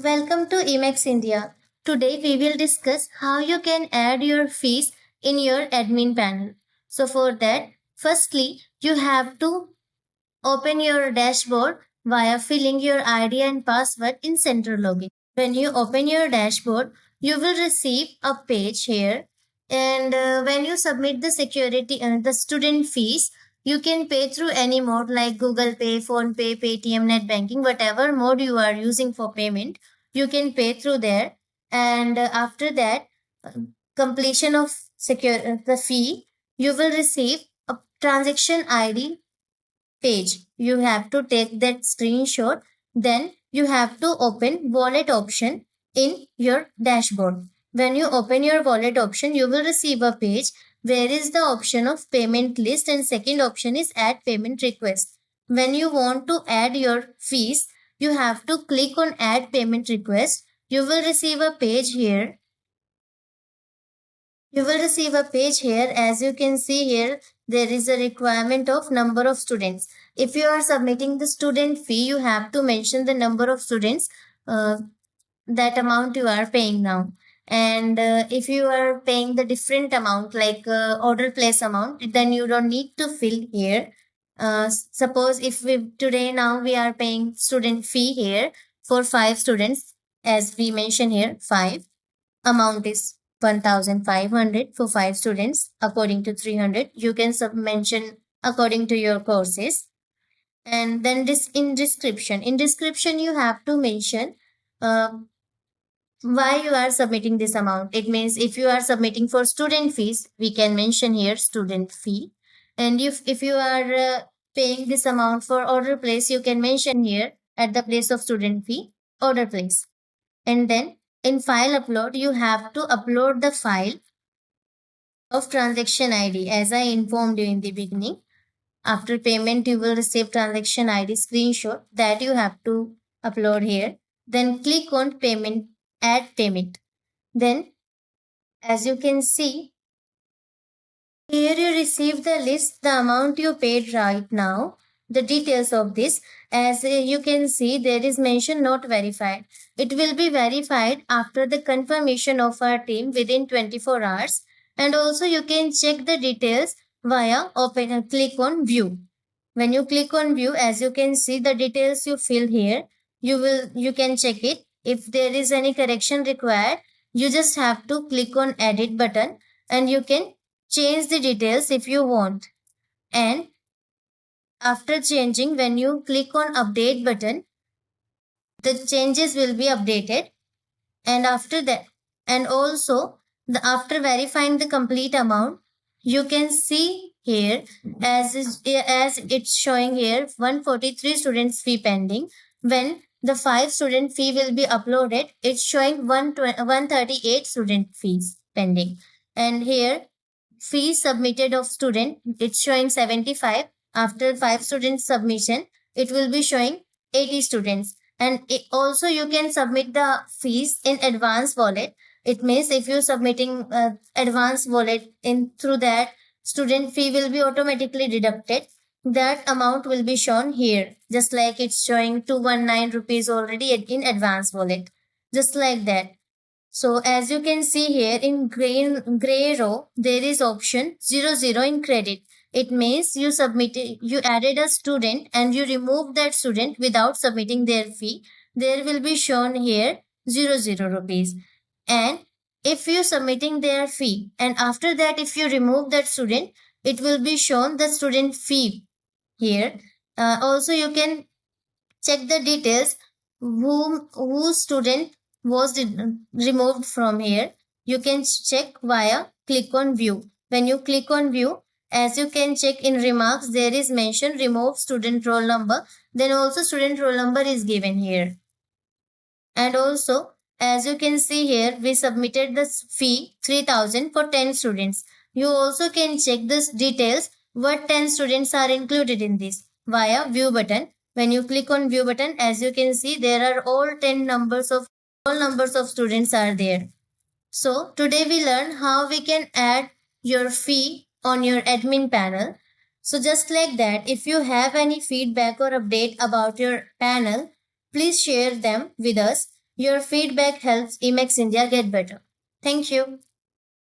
Welcome to Emacs India. Today we will discuss how you can add your fees in your admin panel. So for that, firstly, you have to open your dashboard via filling your ID and password in Central Login. When you open your dashboard, you will receive a page here. And when you submit the student fees, you can pay through any mode like Google Pay, Phone Pay, Paytm, Net Banking, whatever mode you are using for payment, you can pay through there. And after that, uh, completion of the fee, you will receive a transaction ID page. You have to take that screenshot. Then you have to open wallet option in your dashboard. When you open your wallet option, you will receive a page where is the option of payment list and second option is add payment request. When you want to add your fees, you have to click on add payment request. You will receive a page here. You will receive a page here. As you can see here, there is a requirement of number of students. If you are submitting the student fee, you have to mention the number of students, that amount you are paying now. And if you are paying the different amount like order place amount, then you don't need to fill here. Suppose if we today now we are paying student fee here for 5 students, as we mention here, 5 amount is 1500 for 5 students according to 300. You can mention according to your courses. And then this in description you have to mention uh, why you are submitting this amount. It means if you are submitting for student fees, we can mention here student fee. And if you are paying this amount for order place, you can mention here at the place of student fee order place. And then in file upload, you have to upload the file of transaction ID as I informed you in the beginning. After payment, you will receive transaction ID screenshot that you have to upload here. Then click on payment, add payment. Then as you can see, here you receive the list, the amount you paid right now, the details of this. As you can see, there is mention not verified. It will be verified after the confirmation of our team within 24 hours. And also you can check the details via open and click on view. When you click on view, as you can see the details you fill here, you can check it. If there is any correction required, you just have to click on edit button and you can change the details if you want. And after changing, when you click on update button, the changes will be updated. And after that, and also after verifying the complete amount, you can see here as it's showing here 143 students fee pending. When the 5 student fee will be uploaded, it's showing 138 student fees pending. And here fees submitted of student, it's showing 75. After 5 students submission, it will be showing 80 students. And also you can submit the fees in advance wallet. It means if you're submitting advance wallet in through that, student fee will be automatically deducted. That amount will be shown here, just like it's showing 219 rupees already in advance wallet, just like that. So as you can see here in gray row, there is option 00 in credit. It means you added a student and you removed that student without submitting their fee. There will be shown here 00 rupees. And if you submitting their fee and after that if you remove that student, it will be shown the student fee here. Also you can check the details whose student was removed from here. You can check via click on view. When you click on view, as you can check in remarks, there is mention remove student roll number. Then also student roll number is given here. And also, as you can see here, we submitted the fee 3000 for 10 students. You also can check this details what 10 students are included in this via view button. When you click on view button, as you can see, there are all numbers of students are there. So today we learn how we can add your fee on your admin panel. So just like that, if you have any feedback or update about your panel, please share them with us. Your feedback helps Emacs India get better. Thank you.